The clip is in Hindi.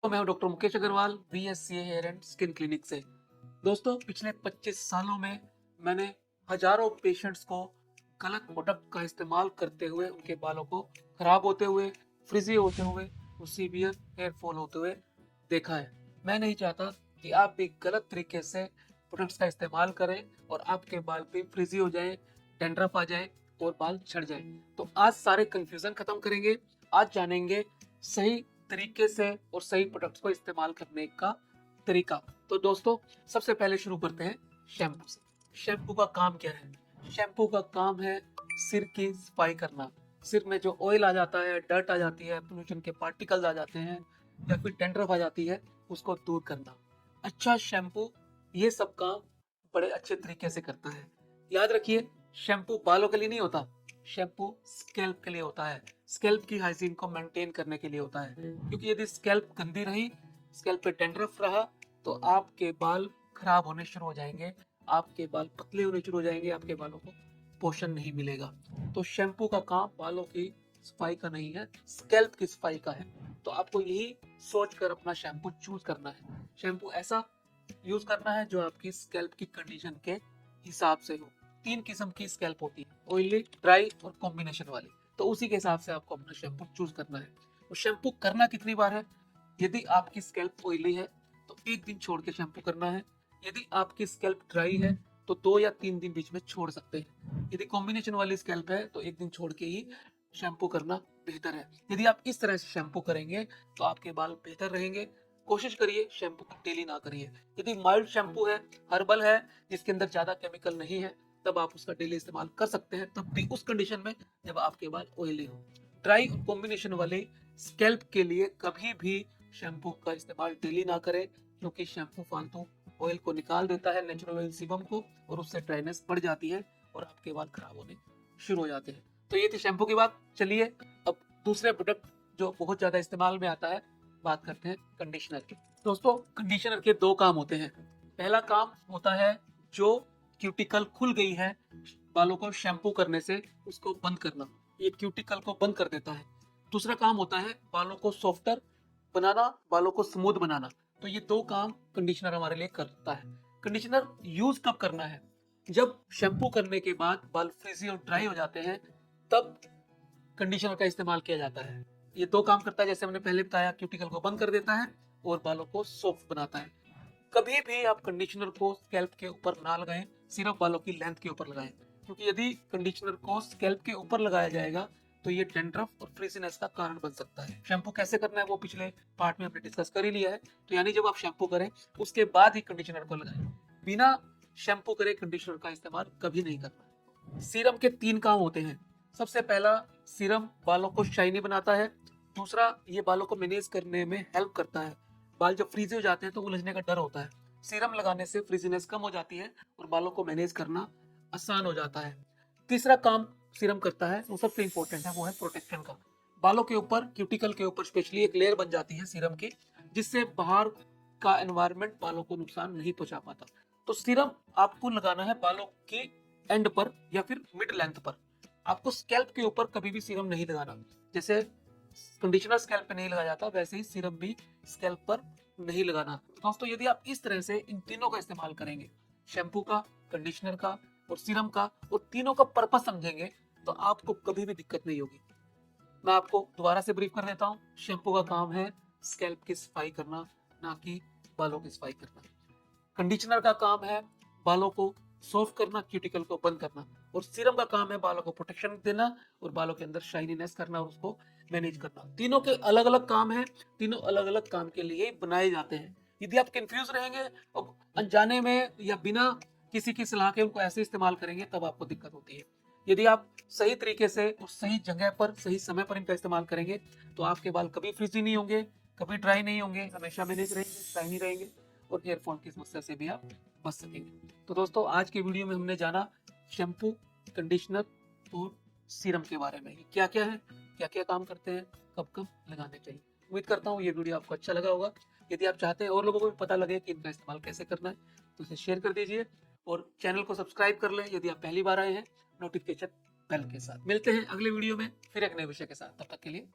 तो मैं हूं doctor Mukesh Agrawal BSC hair and skin clinic से। दोस्तों, पिछले 25 सालों में मैंने हजारों पेशेंट्स को गलत प्रोडक्ट का इस्तेमाल करते हुए उनके बालों को खराब होते हुए, फ्रिजी होते हुए और सीवियर हेयर फॉल होते हुए देखा है। मैं नहीं चाहता कि आप भी गलत तरीके से प्रोडक्ट्स का इस्तेमाल करें और आपके बाल भी फ्रिजी हो जाए, डैंड्रफ आ जाए और बाल झड़ जाए। तो आज सारे कंफ्यूजन खत्म करेंगे। आज जानेंगे सही तरीके से और सही प्रोडक्ट्स को इस्तेमाल करने का तरीका। तो दोस्तों, सबसे पहले शुरू करते हैं शैम्पू से। शैम्पू का काम क्या है? शैम्पू का काम है सिर की सफाई करना। सिर में जो ऑयल आ जाता है, डर्ट आ जाती है, पोल्यूशन के पार्टिकल्स आ जाते हैं या फिर डैंड्रफ आ जाती है, उसको दूर करना। अच्छा शैम्पू ये सब काम बड़े अच्छे तरीके से करता है। याद रखिए, शैम्पू बालों के लिए नहीं होता, शैम्पू स्कैल्प के लिए होता है। स्कैल्प की हाइजीन को मेंटेन करने के लिए होता है, क्योंकि यदि स्कैल्प गंदी रही, स्कैल्प पे डैंड्रफ रहा, तो आपके बाल खराब होने शुरू हो जाएंगे, आपके बाल पतले होने शुरू हो जाएंगे, आपके बालों को पोषण नहीं मिलेगा। तो शैम्पू का काम बालों की सफाई का नहीं है, स्कैल्प की सफाई का है। तो आपको यही सोच कर अपना शैम्पू चूज करना है। शैम्पू ऐसा यूज करना है जो आपकी स्कैल्प की कंडीशन के हिसाब से हो। 3 किस्म की स्कैल्प होती है, ऑयली, ड्राई और कॉम्बिनेशन वाली। तो उसी के हिसाब से आपको अपना शैम्पू चूज करना है। और शैम्पू करना कितनी बार है? यदि आपकी स्कैल्प ऑयली है तो 1 दिन छोड़ के शैम्पू करना है। यदि आपकी स्कैल्प ड्राई है तो 2 या 3 दिन बीच में छोड़ सकते हैं। यदि कॉम्बिनेशन वाली स्कैल्प है तो 1 दिन छोड़ के ही शैम्पू करना बेहतर है। यदि आप इस तरह से शैम्पू करेंगे तो आपके बाल बेहतर रहेंगे। कोशिश करिए शैम्पू को डेली ना करिए। यदि माइल्ड शैम्पू है, हर्बल है, जिसके अंदर ज्यादा केमिकल नहीं है, तब आप उसका डेली इस्तेमाल कर सकते हैं, तब भी उस कंडीशन में जब आपके बाल ऑयली हो। ड्राई और कॉम्बिनेशन वाले स्कैल्प के लिए कभी भी शैम्पू का इस्तेमाल डेली ना करें, क्योंकि शैम्पू फालतू ऑयल को निकाल देता है, नेचुरल ऑयल सीबम को, और उससे ड्राइनेस बढ़ जाती है और आपके बाल खराब होने शुरू हो जाते हैं। तो ये थी शैम्पू की बात। चलिए अब दूसरे प्रोडक्ट जो बहुत ज्यादा इस्तेमाल में आता है, बात करते हैं कंडीशनर की। दोस्तों, कंडीशनर के 2 काम होते हैं। पहला काम होता है जो क्यूटिकल खुल गई है बालों को शैम्पू करने से, उसको बंद करना। ये क्यूटिकल को बंद कर देता है। दूसरा काम होता है बालों को सॉफ्टर बनाना, बालों को स्मूथ बनाना। तो ये 2 काम कंडीशनर हमारे लिए करता है। कंडीशनर यूज कब करना है? जब शैम्पू करने के बाद बाल फ्रिजी और ड्राई हो जाते हैं, तब कंडीशनर का इस्तेमाल किया जाता है। ये 2 काम करता है, जैसे हमने पहले बताया, क्यूटिकल को बंद कर देता है और बालों को सॉफ्ट बनाता है। कभी भी आप कंडीशनर को स्कैल्प के ऊपर ना लगाएं, सिर्फ बालों की लेंथ के ऊपर लगाएं, क्योंकि यदि कंडीशनर को स्कैल्प के ऊपर लगाया जाएगा तो ये डैंड्रफ और फ्रीजीनेस का कारण बन सकता है। शैम्पू कैसे करना है वो पिछले पार्ट में हमने डिस्कस कर ही लिया है। तो यानी जब आप शैम्पू करें उसके बाद ही कंडीशनर को लगाएं। बिना शैम्पू करे कंडीशनर का इस्तेमाल कभी नहीं करना। सीरम के 3 काम होते हैं। सबसे पहला, सीरम बालों को शाइनी बनाता है। दूसरा, ये बालों को मैनेज करने में हेल्प करता है। बाल जब फ्रीजी हो जाते हैं तो उलझने का डर होता है। सीरम लगाने से फ्रीजीनेस कम हो जाती है और बालों को मैनेज करना आसान हो जाता है। तीसरा काम सीरम करता है, वो सबसे इंपॉर्टेंट है, वो है प्रोटेक्शन का। बालों के ऊपर, क्यूटिकल के ऊपर स्पेशली एक लेयर बन जाती है सीरम की, जिससे बाहर का एनवायरनमेंट बालों को नुकसान नहीं पहुंचा पाता। तो सीरम आपको लगाना है बालों की एंड पर या फिर मिड लेंथ पर। आपको स्कैल्प के ऊपर कभी भी सीरम नहीं लगाना। जैसे कंडीशनर स्कैल्प पे नहीं लगाया जाता, वैसे ही सीरम भी स्कैल्प पर नहीं लगाना। दोस्तों, यदि आप इस तरह से इन तीनों का इस्तेमाल करेंगे, शैम्पू का, कंडीशनर का और सीरम का, और तीनों का पर्पस समझेंगे, तो आपको कभी भी दिक्कत नहीं होगी। मैं आपको दोबारा से ब्रीफ कर देता हूँ। शैम्पू का काम है स्कैल्प की सफाई करना, ना कि बालों की सफाई करना। कंडीशनर का काम है बालों को सॉफ्ट करना, क्यूटिकल को बंद करना। और सीरम का काम है बालों को प्रोटेक्शन देना और बालों के अंदर शाइनीनेस करना और उसको मैनेज करना। तीनों के अलग अलग काम है, तीनों अलग अलग काम के लिए बनाए जाते हैं। यदि आप कंफ्यूज रहेंगे और अनजाने में या बिना किसी की सलाह के उनको ऐसे इस्तेमाल करेंगे, तब आपको दिक्कत होती है। यदि आप सही तरीके से और सही जगह पर, सही समय पर इनका इस्तेमाल करेंगे, तो आपके बाल कभी फ्रिजी नहीं होंगे, कभी ड्राई नहीं होंगे, हमेशा मैनेज रहेंगे, शाइनी रहेंगे और हेयर फॉल की समस्या से भी आप बच सकेंगे। तो दोस्तों, आज के वीडियो में हमने जाना शैम्पू, कंडीशनर और सीरम के बारे में। ये क्या क्या है, क्या क्या काम करते हैं, कब कब लगाने चाहिए। उम्मीद करता हूँ ये वीडियो आपको अच्छा लगा होगा। यदि आप चाहते हैं और लोगों को भी पता लगे कि इनका इस्तेमाल कैसे करना है, तो इसे शेयर कर दीजिए और चैनल को सब्सक्राइब कर लें यदि आप पहली बार आए हैं, नोटिफिकेशन बेल के साथ। मिलते हैं अगले वीडियो में फिर एक नए विषय के साथ। तब तक के लिए